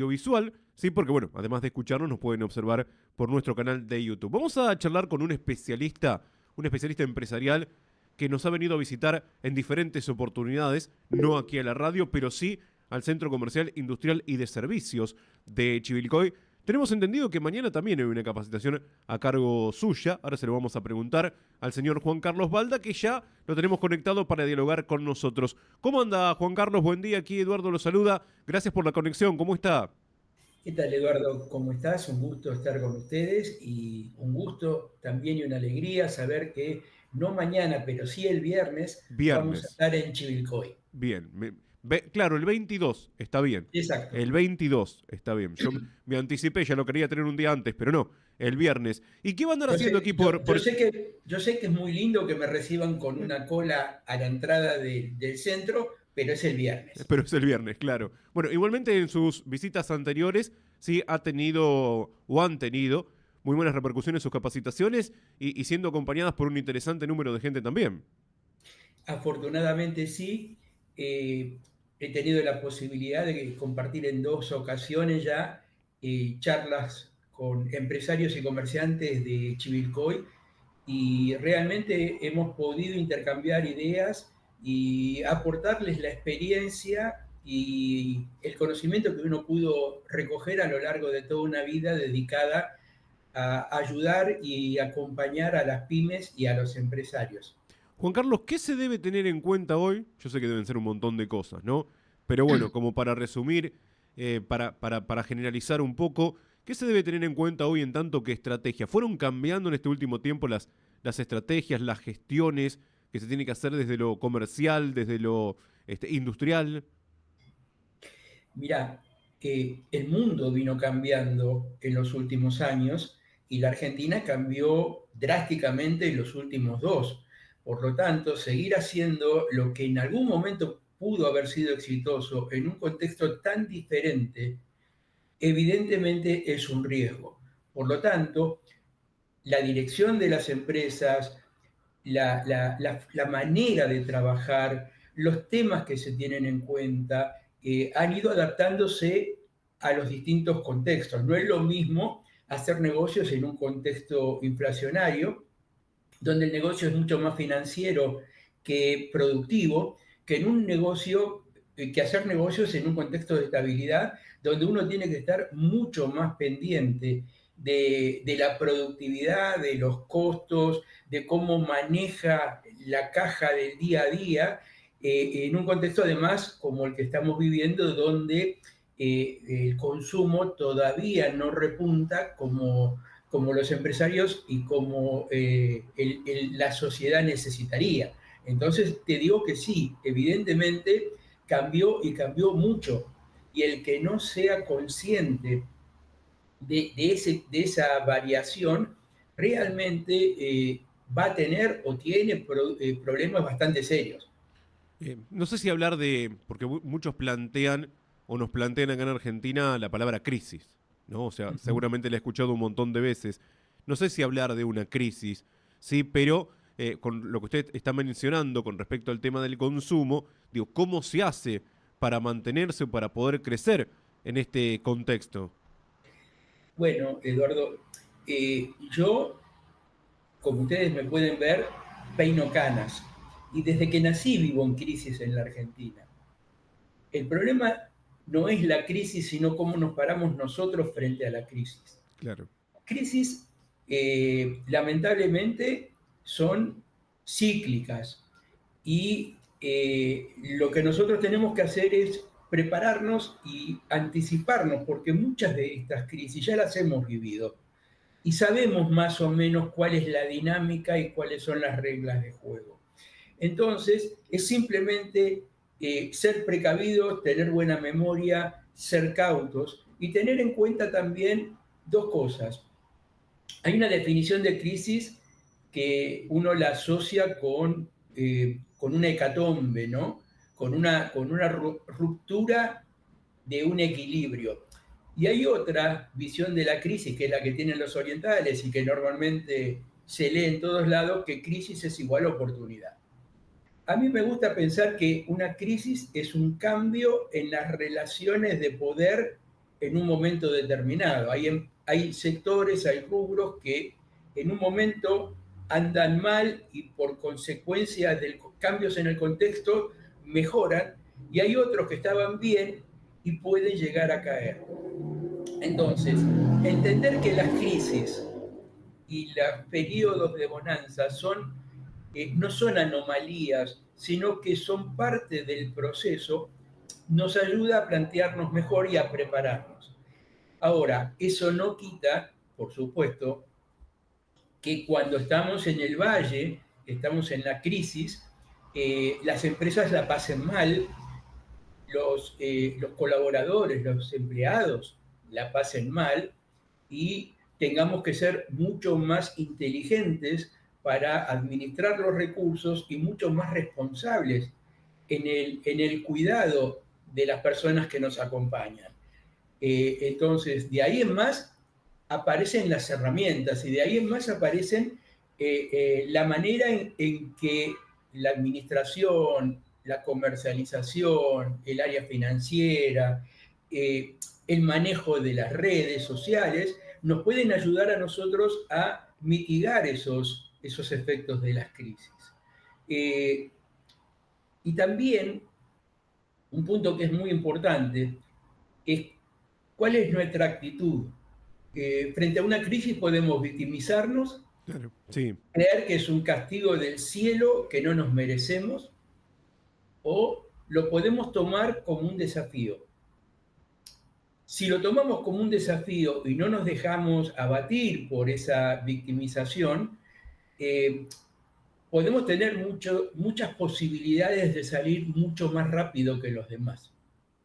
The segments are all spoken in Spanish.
audiovisual, sí, porque bueno, además de escucharnos, nos pueden observar por nuestro canal de YouTube. Vamos a charlar con un especialista empresarial que nos ha venido a visitar en diferentes oportunidades, no aquí a la radio, pero sí al Centro Comercial, Industrial y de Servicios de Chivilcoy. Tenemos entendido que mañana también hay una capacitación a cargo suya. Ahora se lo vamos a preguntar al señor Juan Carlos Balda, que ya lo tenemos conectado para dialogar con nosotros. ¿Cómo anda, Juan Carlos? Buen día, aquí Eduardo lo saluda. Gracias por la conexión, ¿cómo está? ¿Qué tal, Eduardo? ¿Cómo estás? Un gusto estar con ustedes y un gusto también y una alegría saber que no mañana, pero sí el viernes vamos a Viernes. estar en Chivilcoy. Bien. Claro, el 22 está bien. Exacto. El 22 está bien. Yo me anticipé, ya lo quería tener un día antes, pero no, el viernes. ¿Y qué van a andar Yo haciendo sé, aquí yo, yo sé que es muy lindo que me reciban con una cola a la entrada del centro, pero es el viernes. Pero es el viernes, claro. Bueno, igualmente en sus visitas anteriores sí ha tenido o han tenido muy buenas repercusiones sus capacitaciones y siendo acompañadas por un interesante número de gente también. Afortunadamente sí, eh, he tenido la posibilidad de compartir en dos ocasiones ya charlas con empresarios y comerciantes de Chivilcoy y realmente hemos podido intercambiar ideas y aportarles la experiencia y el conocimiento que uno pudo recoger a lo largo de toda una vida dedicada a ayudar y acompañar a las pymes y a los empresarios. Juan Carlos, ¿qué se debe tener en cuenta hoy? Yo sé que deben ser un montón de cosas, ¿no? Pero bueno, como para resumir, para generalizar un poco, ¿qué se debe tener en cuenta hoy en tanto que estrategia? ¿Fueron cambiando en este último tiempo las estrategias, las gestiones que se tiene que hacer desde lo comercial, desde lo industrial? Mirá, el mundo vino cambiando en los últimos años y la Argentina cambió drásticamente en los últimos dos. Por lo tanto, seguir haciendo lo que en algún momento pudo haber sido exitoso en un contexto tan diferente, evidentemente es un riesgo. Por lo tanto, la dirección de las empresas, la manera de trabajar, los temas que se tienen en cuenta, han ido adaptándose a los distintos contextos. No es lo mismo hacer negocios en un contexto inflacionario, donde el negocio es mucho más financiero que productivo, que en un negocio, que hacer negocios en un contexto de estabilidad, donde uno tiene que estar mucho más pendiente de la productividad, de los costos, de cómo maneja la caja del día a día, en un contexto además como el que estamos viviendo, donde el consumo todavía no repunta como los empresarios y como la sociedad necesitaría. Entonces, te digo que sí, evidentemente cambió y cambió mucho. Y el que no sea consciente de esa variación, realmente va a tener o tiene problemas bastante serios. No sé si hablar de, porque muchos plantean o nos plantean acá en Argentina la palabra crisis, ¿no? O sea, Uh -huh. seguramente la he escuchado un montón de veces. No sé si hablar de una crisis, sí, pero con lo que usted está mencionando con respecto al tema del consumo, digo, ¿cómo se hace para mantenerse o para poder crecer en este contexto? Bueno, Eduardo, yo, como ustedes me pueden ver, peino canas. Y desde que nací vivo en crisis en la Argentina. El problema no es la crisis, sino cómo nos paramos nosotros frente a la crisis. Claro. Crisis, lamentablemente, son cíclicas y lo que nosotros tenemos que hacer es prepararnos y anticiparnos, porque muchas de estas crisis ya las hemos vivido y sabemos más o menos cuál es la dinámica y cuáles son las reglas de juego. Entonces, es simplemente ser precavidos, tener buena memoria, ser cautos y tener en cuenta también dos cosas. Hay una definición de crisis que uno la asocia con una hecatombe, ¿no? Con una ruptura de un equilibrio. Y hay otra visión de la crisis, que es la que tienen los orientales y que normalmente se lee en todos lados, que crisis es igual a oportunidad. A mí me gusta pensar que una crisis es un cambio en las relaciones de poder en un momento determinado. Hay sectores, hay rubros que en un momento andan mal y por consecuencia de cambios en el contexto mejoran, y hay otros que estaban bien y pueden llegar a caer. Entonces, entender que las crisis y los periodos de bonanza no son anomalías, sino que son parte del proceso, nos ayuda a plantearnos mejor y a prepararnos. Ahora, eso no quita, por supuesto, que cuando estamos en el valle, estamos en la crisis, las empresas la pasen mal, los colaboradores, los empleados la pasen mal y tengamos que ser mucho más inteligentes para administrar los recursos y mucho más responsables en el cuidado de las personas que nos acompañan. Entonces, de ahí en más aparecen las herramientas y de ahí en más aparecen la manera en que la administración, la comercialización, el área financiera, el manejo de las redes sociales, nos pueden ayudar a nosotros a mitigar esos efectos de las crisis. Y también un punto que es muy importante es cuál es nuestra actitud. Frente a una crisis podemos victimizarnos, Claro. Sí. creer que es un castigo del cielo que no nos merecemos, o lo podemos tomar como un desafío. Si lo tomamos como un desafío y no nos dejamos abatir por esa victimización, podemos tener muchas posibilidades de salir mucho más rápido que los demás.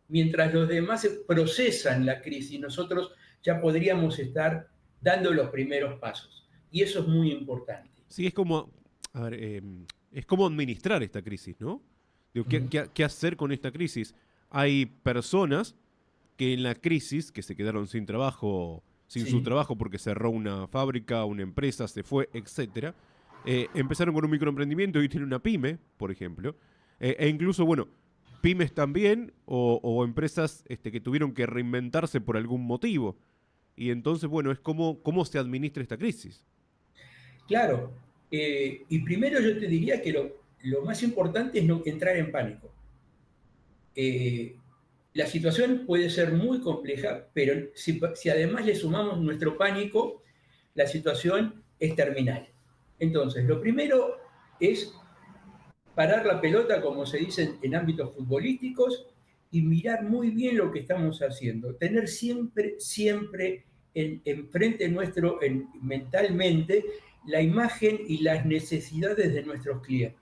Mientras los demás procesan la crisis, nosotros ya podríamos estar dando los primeros pasos. Y eso es muy importante. Sí, es como, a ver, es como administrar esta crisis, ¿no? Digo, Uh-huh. ¿qué hacer con esta crisis? Hay personas que en la crisis, que se quedaron sin trabajo, sin su Sí, trabajo porque cerró una fábrica, una empresa, se fue, etcétera, empezaron con un microemprendimiento y tienen una pyme, por ejemplo, e incluso, bueno, pymes también o empresas que tuvieron que reinventarse por algún motivo. Y entonces, bueno, es cómo se administra esta crisis. claro. Y primero yo te diría que lo más importante es no entrar en pánico. Eh, la situación puede ser muy compleja, pero si además le sumamos nuestro pánico, la situación es terminal. Entonces, lo primero es parar la pelota, como se dice en ámbitos futbolísticos, y mirar muy bien lo que estamos haciendo. Tener siempre, siempre frente nuestro, mentalmente, la imagen y las necesidades de nuestros clientes.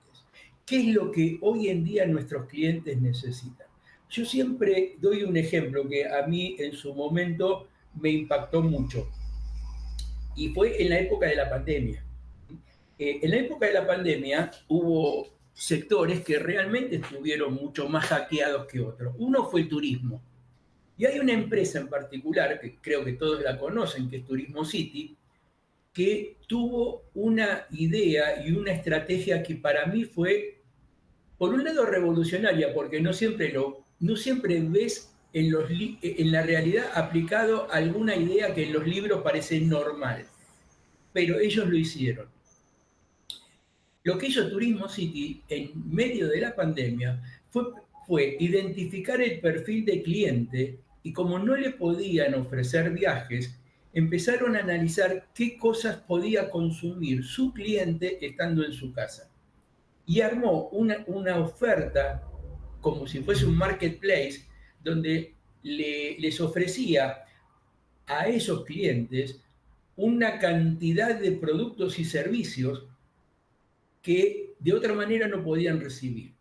¿Qué es lo que hoy en día nuestros clientes necesitan? Yo siempre doy un ejemplo que a mí en su momento me impactó mucho, y fue en la época de la pandemia. En la época de la pandemia hubo sectores que realmente estuvieron mucho más hackeados que otros. Uno fue el turismo. Y hay una empresa en particular, que creo que todos la conocen, que es Turismo City, que tuvo una idea y una estrategia que para mí fue, por un lado, revolucionaria, porque no siempre ves en la realidad aplicado alguna idea que en los libros parece normal, pero ellos lo hicieron. Lo que hizo Turismo City en medio de la pandemia fue identificar el perfil de cliente, y como no le podían ofrecer viajes, empezaron a analizar qué cosas podía consumir su cliente estando en su casa. Y armó una oferta como si fuese un marketplace donde les ofrecía a esos clientes una cantidad de productos y servicios que de otra manera no podían recibir.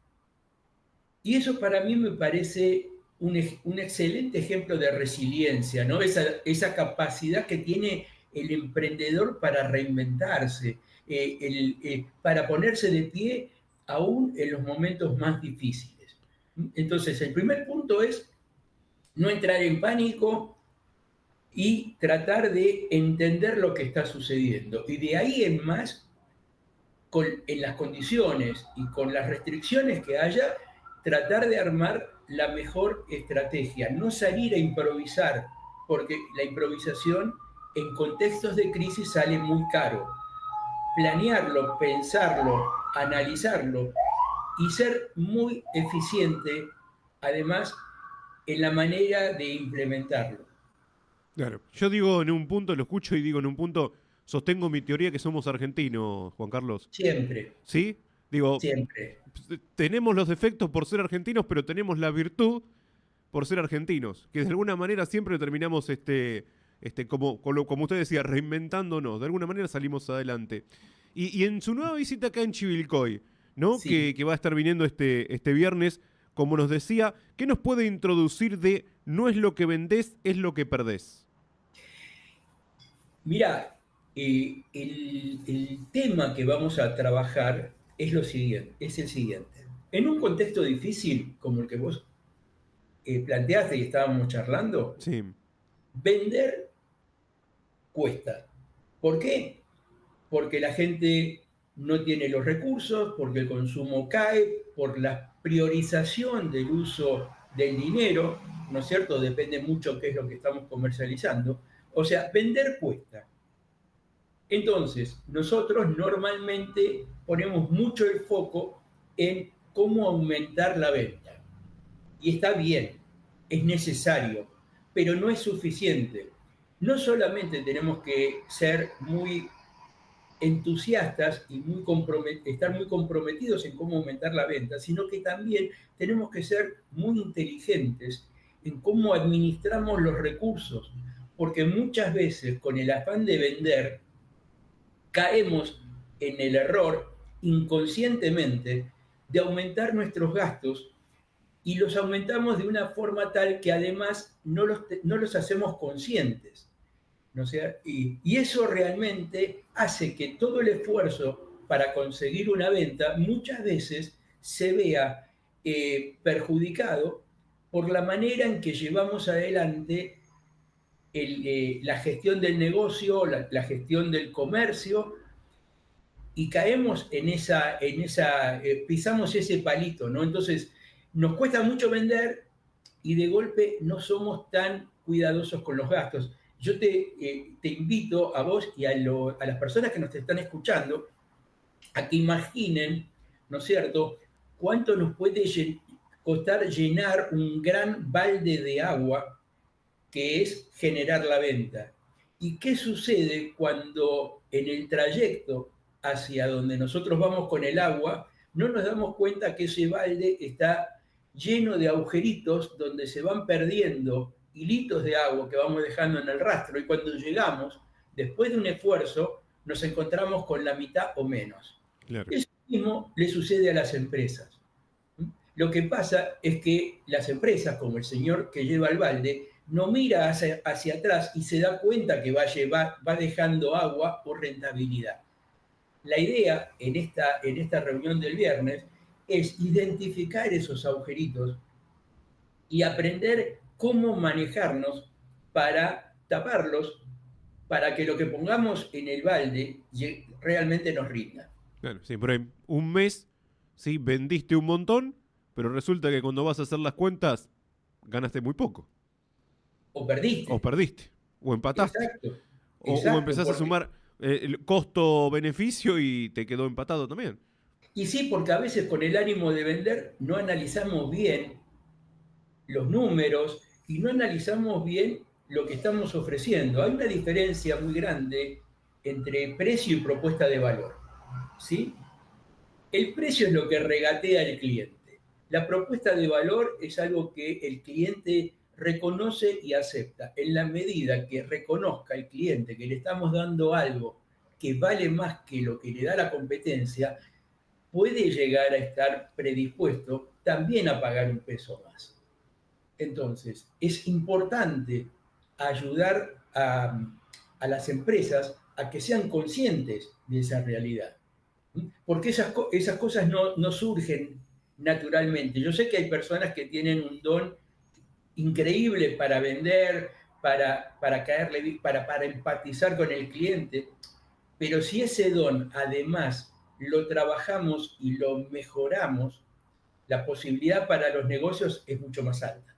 Y eso para mí me parece un excelente ejemplo de resiliencia, ¿no? Esa capacidad que tiene el emprendedor para reinventarse, para ponerse de pie aún en los momentos más difíciles. Entonces, el primer punto es no entrar en pánico y tratar de entender lo que está sucediendo. Y de ahí en más, en las condiciones y con las restricciones que haya, tratar de armar la mejor estrategia, no salir a improvisar porque la improvisación en contextos de crisis sale muy caro. Planearlo, pensarlo, analizarlo y ser muy eficiente, además, en la manera de implementarlo. Claro. Yo digo en un punto, lo escucho y digo en un punto, sostengo mi teoría que somos argentinos, Juan Carlos. Siempre, ¿Sí? Digo, siempre. tenemos los defectos por ser argentinos, pero tenemos la virtud por ser argentinos, que de alguna manera siempre terminamos, como usted decía, reinventándonos, de alguna manera salimos adelante. Y en su nueva visita acá en Chivilcoy, ¿no? Sí. Que va a estar viniendo este viernes, como nos decía, ¿qué nos puede introducir de no es lo que vendés, es lo que perdés? Mira, el tema que vamos a trabajar es lo siguiente, es el siguiente. En un contexto difícil como el que vos planteaste y estábamos charlando, Sí, vender cuesta. ¿Por qué? Porque la gente no tiene los recursos, porque el consumo cae, por la priorización del uso del dinero, ¿no es cierto? Depende mucho qué es lo que estamos comercializando. O sea, vender cuesta. Entonces, nosotros normalmente ponemos mucho el foco en cómo aumentar la venta. Y está bien, es necesario, pero no es suficiente. No solamente tenemos que ser muy entusiastas y estar muy comprometidos en cómo aumentar la venta, sino que también tenemos que ser muy inteligentes en cómo administramos los recursos, porque muchas veces con el afán de vender caemos en el error inconscientemente de aumentar nuestros gastos y los aumentamos de una forma tal que además no los hacemos conscientes. ¿No? Y eso realmente hace que todo el esfuerzo para conseguir una venta muchas veces se vea perjudicado por la manera en que llevamos adelante la gestión del negocio, la gestión del comercio, y caemos pisamos ese palito, ¿no? Entonces, nos cuesta mucho vender y de golpe no somos tan cuidadosos con los gastos. Yo te invito a vos y a las personas que nos están escuchando a que imaginen, ¿no es cierto?, cuánto nos puede costar llenar un gran balde de agua que es generar la venta. ¿Y qué sucede cuando en el trayecto hacia donde nosotros vamos con el agua, no nos damos cuenta que ese balde está lleno de agujeritos donde se van perdiendo hilitos de agua que vamos dejando en el rastro y cuando llegamos, después de un esfuerzo, nos encontramos con la mitad o menos? claro. Eso mismo le sucede a las empresas. Lo que pasa es que las empresas, como el señor que lleva el balde, no mira hacia atrás y se da cuenta que va dejando agua por rentabilidad. La idea en esta reunión del viernes es identificar esos agujeritos y aprender cómo manejarnos para taparlos, para que lo que pongamos en el balde realmente nos rinda. Claro, sí, por ahí un mes, sí, vendiste un montón, pero resulta que cuando vas a hacer las cuentas, ganaste muy poco. O O perdiste. perdiste, o empataste. Exacto, O exacto, empezás a porque sumar el costo-beneficio y te quedó empatado también. y sí, porque a veces con el ánimo de vender no analizamos bien los números y no analizamos bien lo que estamos ofreciendo. Hay una diferencia muy grande entre precio y propuesta de valor. ¿Sí? El precio es lo que regatea el cliente. La propuesta de valor es algo que el cliente reconoce y acepta. En la medida que reconozca el cliente que le estamos dando algo que vale más que lo que le da la competencia, puede llegar a estar predispuesto también a pagar un peso más. Entonces, es importante ayudar a las empresas a que sean conscientes de esa realidad. Porque esas cosas no surgen naturalmente. Yo sé que hay personas que tienen un don increíble para vender, para empatizar con el cliente, pero si ese don además lo trabajamos y lo mejoramos, la posibilidad para los negocios es mucho más alta.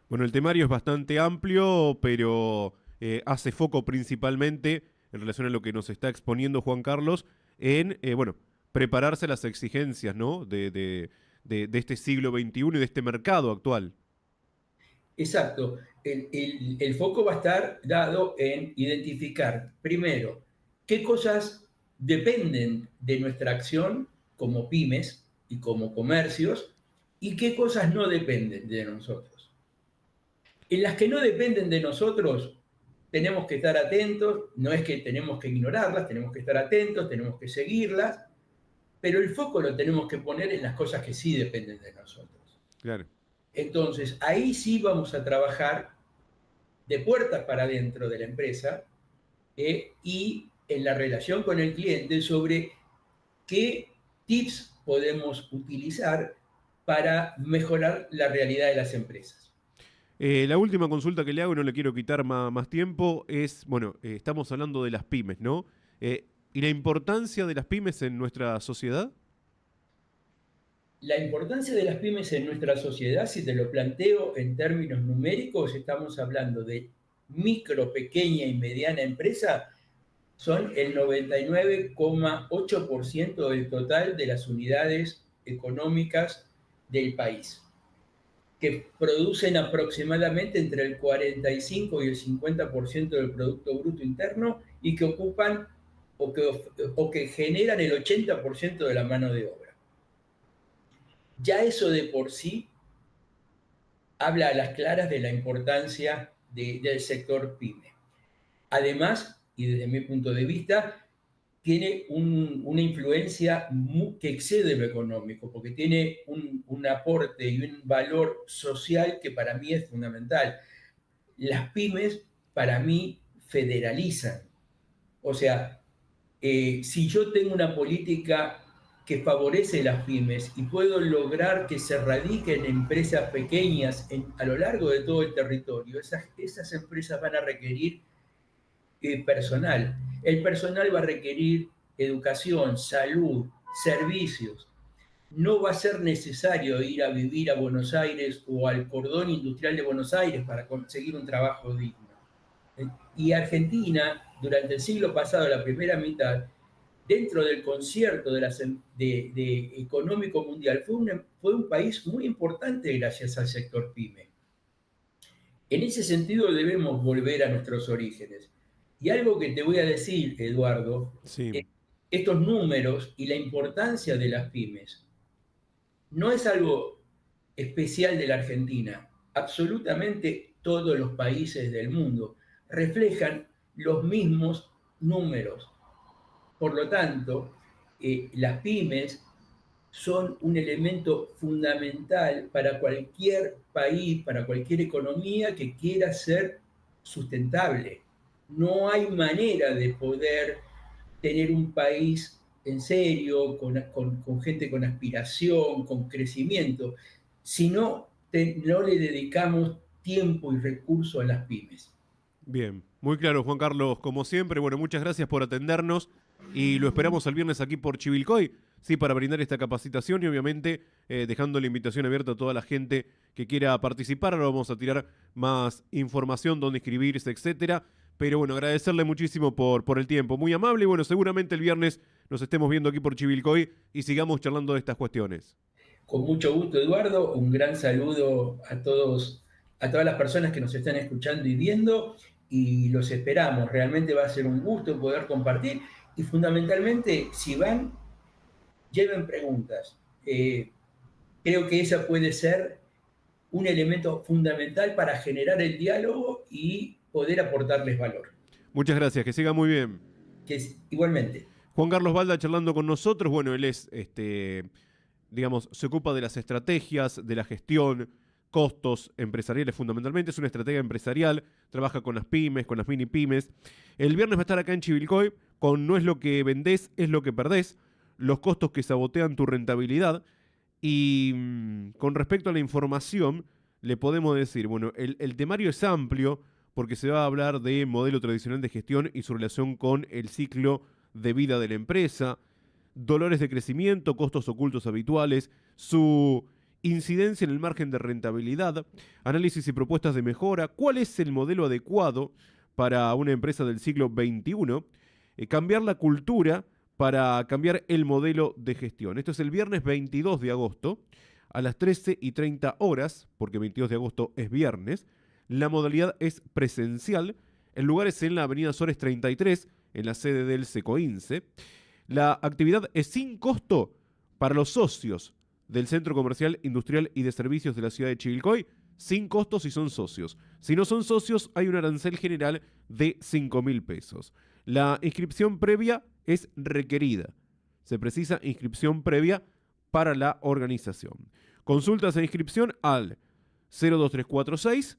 Bueno, el temario es bastante amplio, pero hace foco principalmente en relación a lo que nos está exponiendo Juan Carlos en, bueno, prepararse a las exigencias, ¿no? De este siglo XXI y de este mercado actual. Exacto. El foco va a estar dado en identificar, primero, qué cosas dependen de nuestra acción como pymes y como comercios y qué cosas no dependen de nosotros. En las que no dependen de nosotros, tenemos que estar atentos, no es que tenemos que ignorarlas, tenemos que estar atentos, tenemos que seguirlas, pero el foco lo tenemos que poner en las cosas que sí dependen de nosotros. Claro. Entonces, ahí sí vamos a trabajar de puertas para adentro de la empresa y en la relación con el cliente sobre qué tips podemos utilizar para mejorar la realidad de las empresas. La última consulta que le hago, y no le quiero quitar más tiempo, es, bueno, estamos hablando de las pymes, ¿no? ¿Y la importancia de las pymes en nuestra sociedad? La importancia de las pymes en nuestra sociedad, si te lo planteo en términos numéricos, estamos hablando de micro, pequeña y mediana empresa, son el 99,8% del total de las unidades económicas del país, que producen aproximadamente entre el 45 y el 50% del Producto Bruto Interno y que ocupan o que generan el 80% de la mano de obra. Ya eso de por sí habla a las claras de la importancia del sector pyme. Además, y desde mi punto de vista, tiene una influencia que excede lo económico, porque tiene un aporte y un valor social que para mí es fundamental. Las pymes, para mí, federalizan. O sea, si yo tengo una política que favorece las pymes y puedo lograr que se radiquen empresas pequeñas a lo largo de todo el territorio, esas empresas van a requerir personal. El personal va a requerir educación, salud, servicios. No va a ser necesario ir a vivir a Buenos Aires o al cordón industrial de Buenos Aires para conseguir un trabajo digno. Y Argentina, durante el siglo pasado, la primera mitad, dentro del concierto de económico mundial, fue un país muy importante gracias al sector PYME. En ese sentido debemos volver a nuestros orígenes. Y algo que te voy a decir, Eduardo, Sí. estos números y la importancia de las pymes no es algo especial de la Argentina. Absolutamente todos los países del mundo reflejan los mismos números. Por lo tanto, las pymes son un elemento fundamental para cualquier país, para cualquier economía que quiera ser sustentable. No hay manera de poder tener un país en serio, con gente con aspiración, con crecimiento, si no le dedicamos tiempo y recursos a las pymes. Bien, muy claro, Juan Carlos, como siempre. Bueno, muchas gracias por atendernos y lo esperamos el viernes aquí por Chivilcoy, sí, para brindar esta capacitación y obviamente dejando la invitación abierta a toda la gente que quiera participar. Ahora vamos a tirar más información, dónde inscribirse, etcétera. Pero bueno, agradecerle muchísimo por el tiempo, muy amable y bueno, seguramente el viernes nos estemos viendo aquí por Chivilcoy y sigamos charlando de estas cuestiones. Con mucho gusto, Eduardo. Un gran saludo a todos, a todas las personas que nos están escuchando y viendo. Y los esperamos. Realmente va a ser un gusto poder compartir. Y fundamentalmente, si van, lleven preguntas. Creo que esa puede ser un elemento fundamental para generar el diálogo y poder aportarles valor. Muchas gracias, que siga muy bien. Que es, igualmente. Juan Carlos Balda charlando con nosotros. Bueno, él es, digamos, se ocupa de las estrategias, de la gestión, costos empresariales fundamentalmente. Es una estrategia empresarial, trabaja con las pymes, con las mini pymes. El viernes va a estar acá en Chivilcoy con No es lo que vendés, es lo que perdés, los costos que sabotean tu rentabilidad. Y con respecto a la información, le podemos decir, bueno, el temario es amplio porque se va a hablar de modelo tradicional de gestión y su relación con el ciclo de vida de la empresa, dolores de crecimiento, costos ocultos habituales, su incidencia en el margen de rentabilidad, análisis y propuestas de mejora, cuál es el modelo adecuado para una empresa del siglo XXI, cambiar la cultura para cambiar el modelo de gestión. Esto es el viernes 22 de agosto a las 13:30 porque 22 de agosto es viernes. La modalidad es presencial. El lugar es en la avenida Sores 33, en la sede del Secoince. La actividad es sin costo para los socios del Centro Comercial, Industrial y de Servicios de la ciudad de Chivilcoy, sin costo si son socios. Si no son socios, hay un arancel general de 5.000 pesos. La inscripción previa es requerida. Se precisa inscripción previa para la organización. Consultas e inscripción al 02346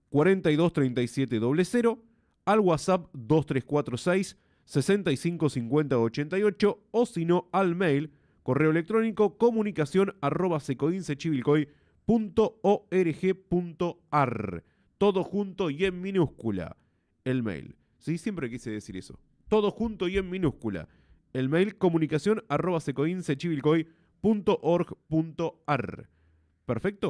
423700, al WhatsApp 2346 655088 o si no al mail correo electrónico comunicación@secoincechivilcoy.org.ar. Todo junto y en minúscula. El mail. Sí, siempre quise decir eso. Todo junto y en minúscula. El mail comunicación@secoincechivilcoy.org.ar. ¿Perfecto?